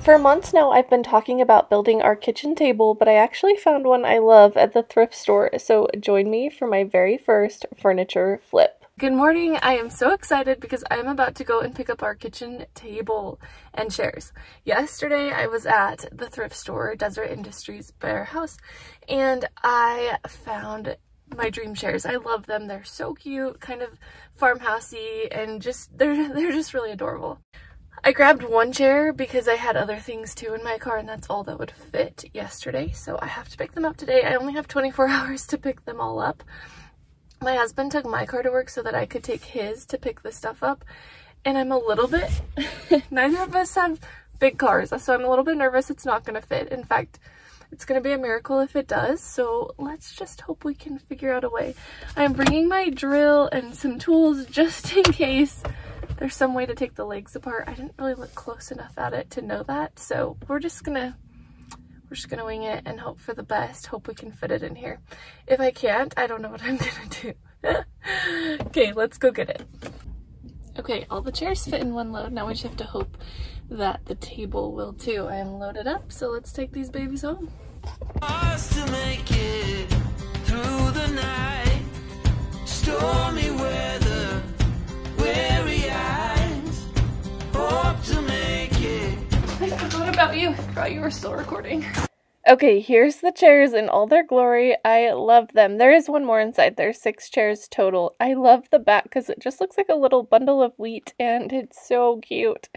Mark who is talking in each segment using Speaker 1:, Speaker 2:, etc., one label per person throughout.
Speaker 1: For months now, I've been talking about building our kitchen table, but I actually found one I love at the thrift store, so join me for my very first furniture flip. Good morning. I am so excited because I'm about to go and pick up our kitchen table and chairs. Yesterday, I was at the thrift store, Desert Industries by our house, and I found my dream chairs. I love them. They're so cute, kind of farmhousey, and they're just really adorable. I grabbed one chair because I had other things too in my car, and that's all that would fit yesterday, so I have to pick them up today. I only have 24 hours to pick them all up. My husband took my car to work so that I could take his to pick the stuff up, and I'm a little bit neither of us have big cars, so I'm a little bit nervous it's not going to fit. In fact, it's going to be a miracle if it does, so let's just hope we can figure out a way. I'm bringing my drill and some tools just in case there's some way to take the legs apart. I didn't really look close enough at it to know that, so we're just gonna wing it and hope for the best. Hope we can fit it in here. If I can't, I don't know what I'm gonna do. Okay, let's go get it. Okay, all the chairs fit in one load. Now we just have to hope that the table will too. I am loaded up, so let's take these babies home. To make it through the night, stormy weather, weary eyes, hope to make it. I forgot about you. I forgot you were still recording. Okay, here's the chairs in all their glory. I love them. There is one more inside. There's 6 chairs total. I love the back because it just looks like a little bundle of wheat, and it's so cute.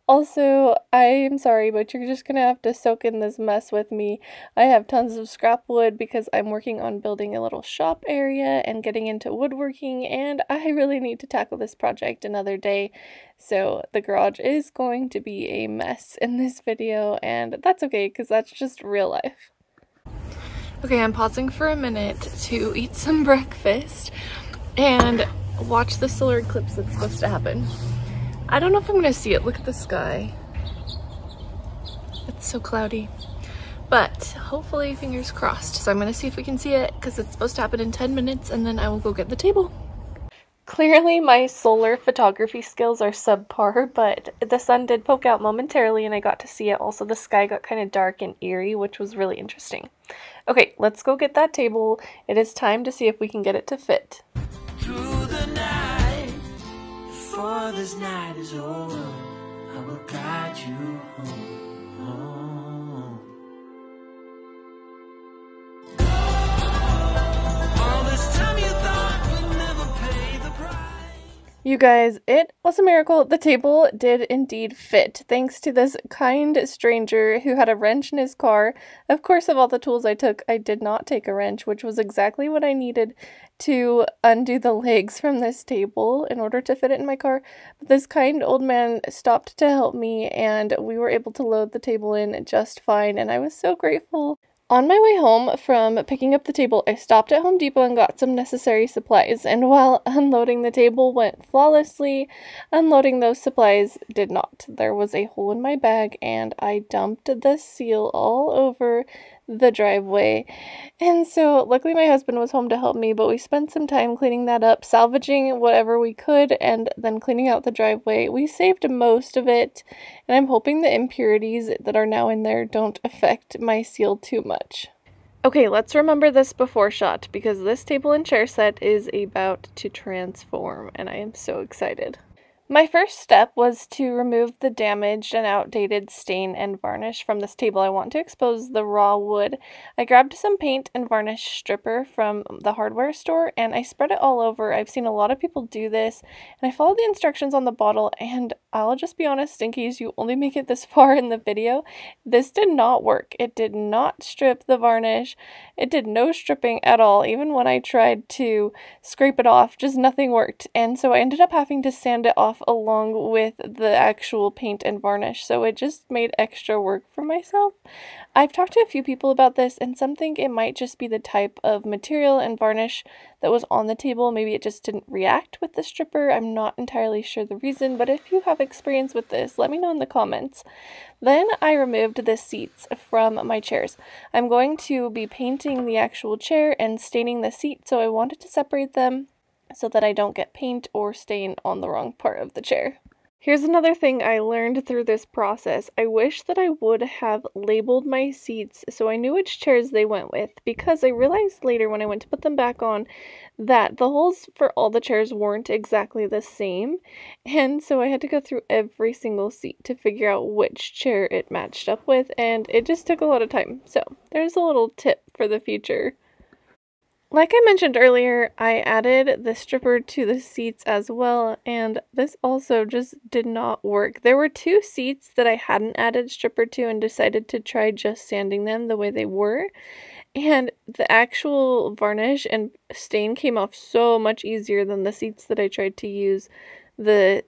Speaker 1: Also, I am sorry, but you're just gonna have to soak in this mess with me. I have tons of scrap wood because I'm working on building a little shop area and getting into woodworking, and I really need to tackle this project another day. So the garage is going to be a mess in this video, and that's okay because that's just real life. Okay, I'm pausing for a minute to eat some breakfast and watch the solar eclipse that's supposed to happen. I don't know if I'm gonna see it. Look at the sky. It's so cloudy. But hopefully, fingers crossed. So I'm gonna see if we can see it because it's supposed to happen in 10 minutes, and then I will go get the table. Clearly my solar photography skills are subpar, but the sun did poke out momentarily and I got to see it. Also, the sky got kind of dark and eerie, which was really interesting. Okay, let's go get that table. It is time to see if we can get it to fit. Through the night, before this night is over, I will guide you home. All this time you thought we'd never pay the price. You guys, it was a miracle. The table did indeed fit, thanks to this kind stranger who had a wrench in his car. Of course, of all the tools I took, I did not take a wrench, which was exactly what I needed to undo the legs from this table in order to fit it in my car. But this kind old man stopped to help me, and we were able to load the table in just fine, and I was so grateful. On my way home from picking up the table, I stopped at Home Depot and got some necessary supplies, and while unloading the table went flawlessly, unloading those supplies did not. There was a hole in my bag, and I dumped the seal all over the driveway. And so luckily my husband was home to help me, but we spent some time cleaning that up, salvaging whatever we could, and then cleaning out the driveway. We saved most of it, and I'm hoping the impurities that are now in there don't affect my seal too much. Okay, let's remember this before shot, because this table and chair set is about to transform, and I am so excited. My first step was to remove the damaged and outdated stain and varnish from this table. I want to expose the raw wood. I grabbed some paint and varnish stripper from the hardware store and I spread it all over. I've seen a lot of people do this, and I followed the instructions on the bottle, and I'll just be honest, in case you only make it this far in the video, this did not work. It did not strip the varnish. It did no stripping at all. Even when I tried to scrape it off, just nothing worked. And so I ended up having to sand it off along with the actual paint and varnish, so it just made extra work for myself. I've talked to a few people about this, and some think it might just be the type of material and varnish that was on the table. Maybe it just didn't react with the stripper. I'm not entirely sure the reason, but if you have experience with this, let me know in the comments. Then I removed the seats from my chairs. I'm going to be painting the actual chair and staining the seat, so I wanted to separate them so that I don't get paint or stain on the wrong part of the chair. Here's another thing I learned through this process. I wish that I would have labeled my seats so I knew which chairs they went with, because I realized later when I went to put them back on that the holes for all the chairs weren't exactly the same, and so I had to go through every single seat to figure out which chair it matched up with, and it just took a lot of time. So there's a little tip for the future. Like I mentioned earlier, I added the stripper to the seats as well, and this also just did not work. There were two seats that I hadn't added stripper to and decided to try just sanding them the way they were, and the actual varnish and stain came off so much easier than the seats that I tried to use the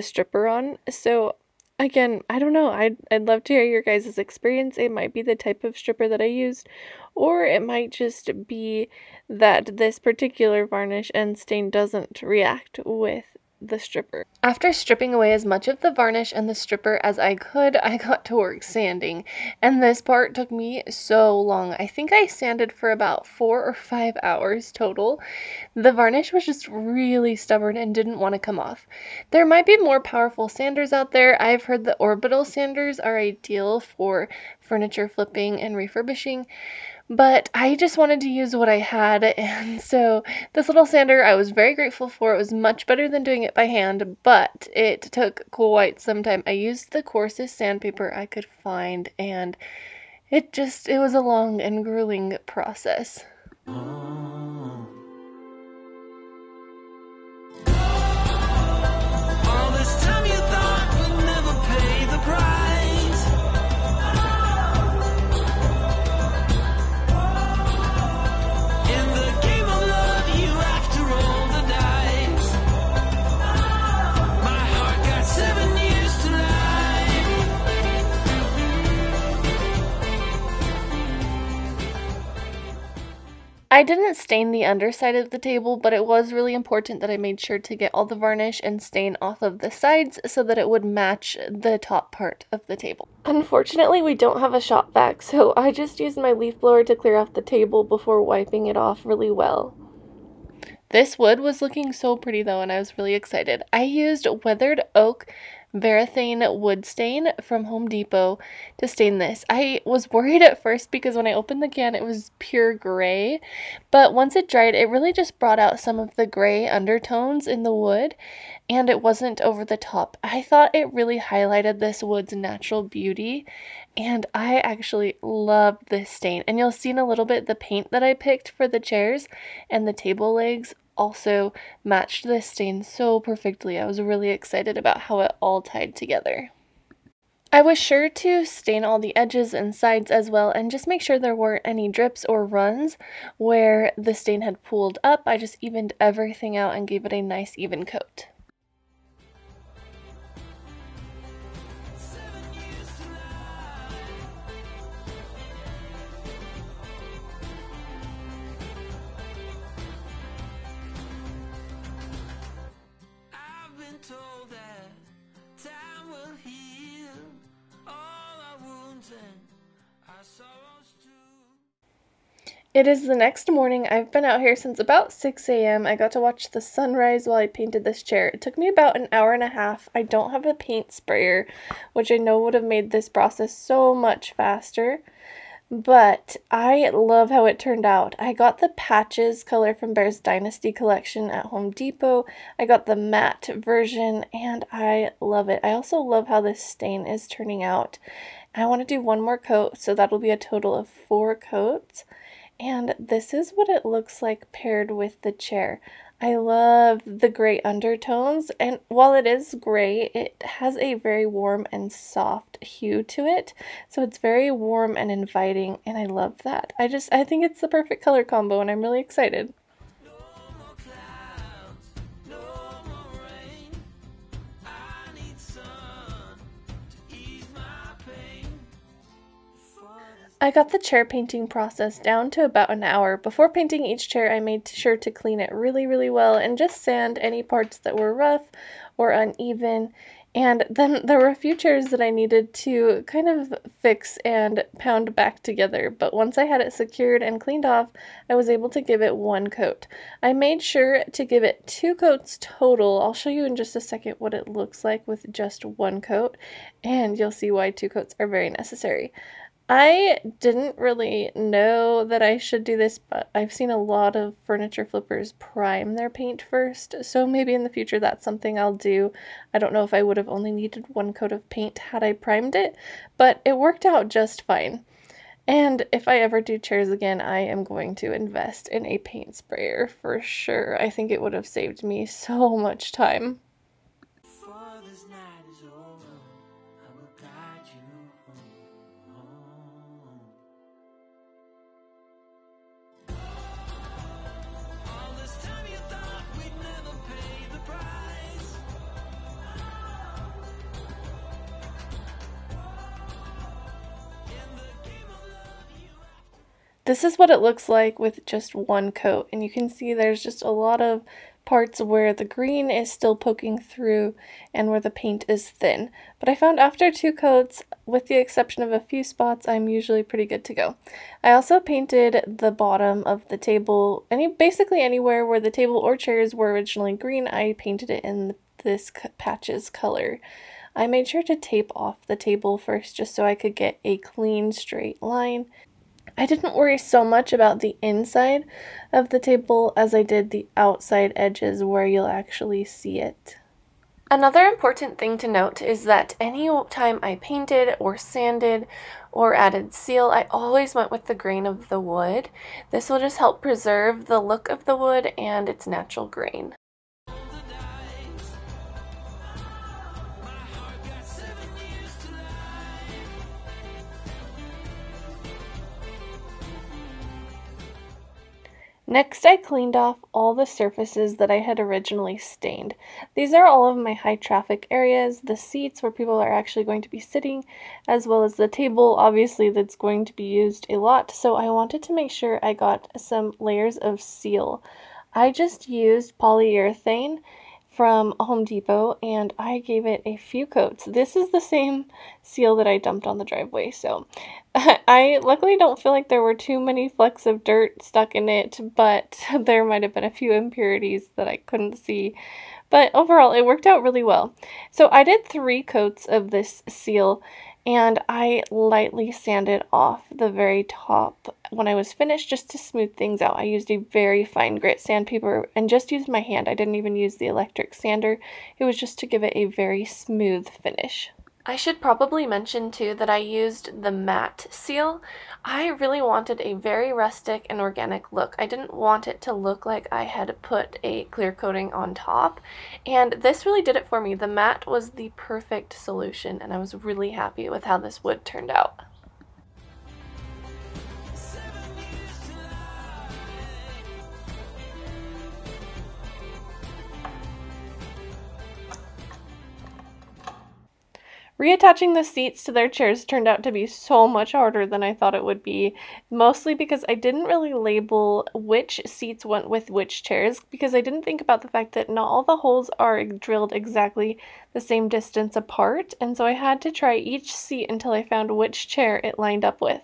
Speaker 1: stripper on. So again, I don't know. I'd love to hear your guys' experience. It might be the type of stripper that I used, or it might just be that this particular varnish and stain doesn't react with the stripper. After stripping away as much of the varnish and the stripper as I could, I got to work sanding, and this part took me so long. I think I sanded for about 4 or 5 hours total. The varnish was just really stubborn and didn't want to come off. There might be more powerful sanders out there. I've heard the orbital sanders are ideal for furniture flipping and refurbishing, but I just wanted to use what I had, and so this little sander I was very grateful for. It was much better than doing it by hand, but it took quite some time. I used the coarsest sandpaper I could find, and it was a long and grueling process. All this time you thought we'd never pay the price. I didn't stain the underside of the table, but it was really important that I made sure to get all the varnish and stain off of the sides so that it would match the top part of the table. Unfortunately, we don't have a shop vac, so I just used my leaf blower to clear off the table before wiping it off really well. This wood was looking so pretty though, and I was really excited. I used weathered oak Varathane wood stain from Home Depot to stain this. I was worried at first because when I opened the can it was pure gray, but once it dried it really just brought out some of the gray undertones in the wood, and it wasn't over the top. I thought it really highlighted this wood's natural beauty, and I actually loved this stain. And you'll see in a little bit the paint that I picked for the chairs and the table legs also matched this stain so perfectly. I was really excited about how it all tied together. I was sure to stain all the edges and sides as well, and just make sure there weren't any drips or runs where the stain had pooled up. I just evened everything out and gave it a nice even coat. It is the next morning. I've been out here since about 6 a.m. I got to watch the sunrise while I painted this chair. It took me about an hour and a half. I don't have a paint sprayer, which I know would have made this process so much faster, but I love how it turned out. I got the Patches color from Bear's Dynasty collection at Home Depot. I got the matte version, and I love it. I also love how this stain is turning out. I want to do one more coat, so that'll be a total of 4 coats. And this is what it looks like paired with the chair. I love the gray undertones, and while it is gray, it has a very warm and soft hue to it. So it's very warm and inviting, and I love that. I think it's the perfect color combo, and I'm really excited. I got the chair painting process down to about an hour. Before painting each chair, I made sure to clean it really, really well and just sand any parts that were rough or uneven. And then there were a few chairs that I needed to kind of fix and pound back together, but once I had it secured and cleaned off, I was able to give it one coat. I made sure to give it 2 coats total. I'll show you in just a second what it looks like with just one coat, and you'll see why 2 coats are very necessary. I didn't really know that I should do this, but I've seen a lot of furniture flippers prime their paint first, so maybe in the future that's something I'll do. I don't know if I would have only needed 1 coat of paint had I primed it, but it worked out just fine. And if I ever do chairs again, I am going to invest in a paint sprayer for sure. I think it would have saved me so much time. This is what it looks like with just one coat, and you can see there's just a lot of parts where the green is still poking through and where the paint is thin. But I found after 2 coats, with the exception of a few spots, I'm usually pretty good to go. I also painted the bottom of the table, basically anywhere where the table or chairs were originally green, I painted it in this patches color. I made sure to tape off the table first just so I could get a clean straight line. I didn't worry so much about the inside of the table as I did the outside edges where you'll actually see it. Another important thing to note is that any time I painted or sanded or added seal, I always went with the grain of the wood. This will just help preserve the look of the wood and its natural grain. Next, I cleaned off all the surfaces that I had originally stained. These are all of my high traffic areas, the seats where people are actually going to be sitting, as well as the table, obviously that's going to be used a lot, so I wanted to make sure I got some layers of seal. I just used polyurethane from Home Depot, and I gave it a few coats. This is the same seal that I dumped on the driveway, so I luckily don't feel like there were too many flecks of dirt stuck in it, but there might have been a few impurities that I couldn't see. But overall, it worked out really well. So I did 3 coats of this seal, and I lightly sanded off the very top when I was finished just to smooth things out. I used a very fine grit sandpaper and just used my hand. I didn't even use the electric sander. It was just to give it a very smooth finish. I should probably mention too that I used the matte seal. I really wanted a very rustic and organic look. I didn't want it to look like I had put a clear coating on top, and this really did it for me. The matte was the perfect solution, and I was really happy with how this wood turned out. Reattaching the seats to their chairs turned out to be so much harder than I thought it would be, mostly because I didn't really label which seats went with which chairs, because I didn't think about the fact that not all the holes are drilled exactly the same distance apart, and so I had to try each seat until I found which chair it lined up with.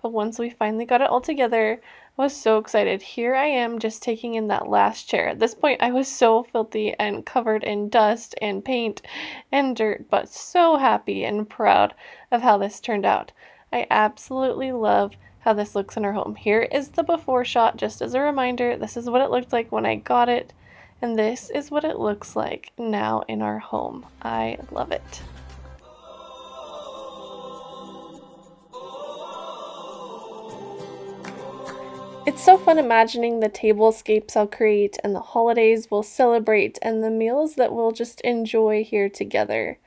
Speaker 1: But once we finally got it all together, I was so excited. Here I am just taking in that last chair. At this point, I was so filthy and covered in dust and paint and dirt, but so happy and proud of how this turned out. I absolutely love how this looks in our home. Here is the before shot, just as a reminder. This is what it looked like when I got it, and this is what it looks like now in our home. I love it. It's so fun imagining the tablescapes I'll create and the holidays we'll celebrate and the meals that we'll just enjoy here together.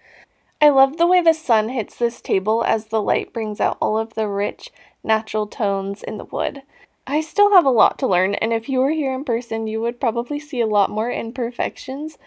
Speaker 1: I love the way the sun hits this table as the light brings out all of the rich, natural tones in the wood. I still have a lot to learn, and if you were here in person, you would probably see a lot more imperfections,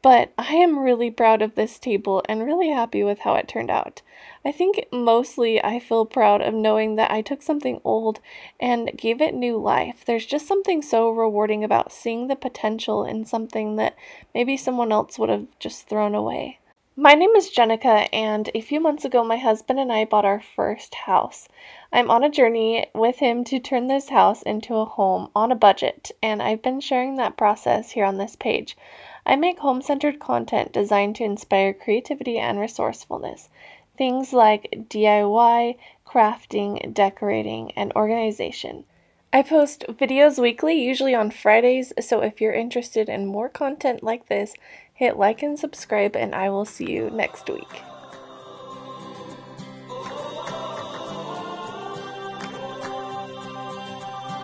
Speaker 1: but I am really proud of this table and really happy with how it turned out. I think mostly I feel proud of knowing that I took something old and gave it new life. There's just something so rewarding about seeing the potential in something that maybe someone else would have just thrown away. My name is Jenneca, and a few months ago, my husband and I bought our first house. I'm on a journey with him to turn this house into a home on a budget, and I've been sharing that process here on this page. I make home-centered content designed to inspire creativity and resourcefulness. Things like DIY, crafting, decorating, and organization. I post videos weekly, usually on Fridays, so if you're interested in more content like this, hit like and subscribe, and I will see you next week.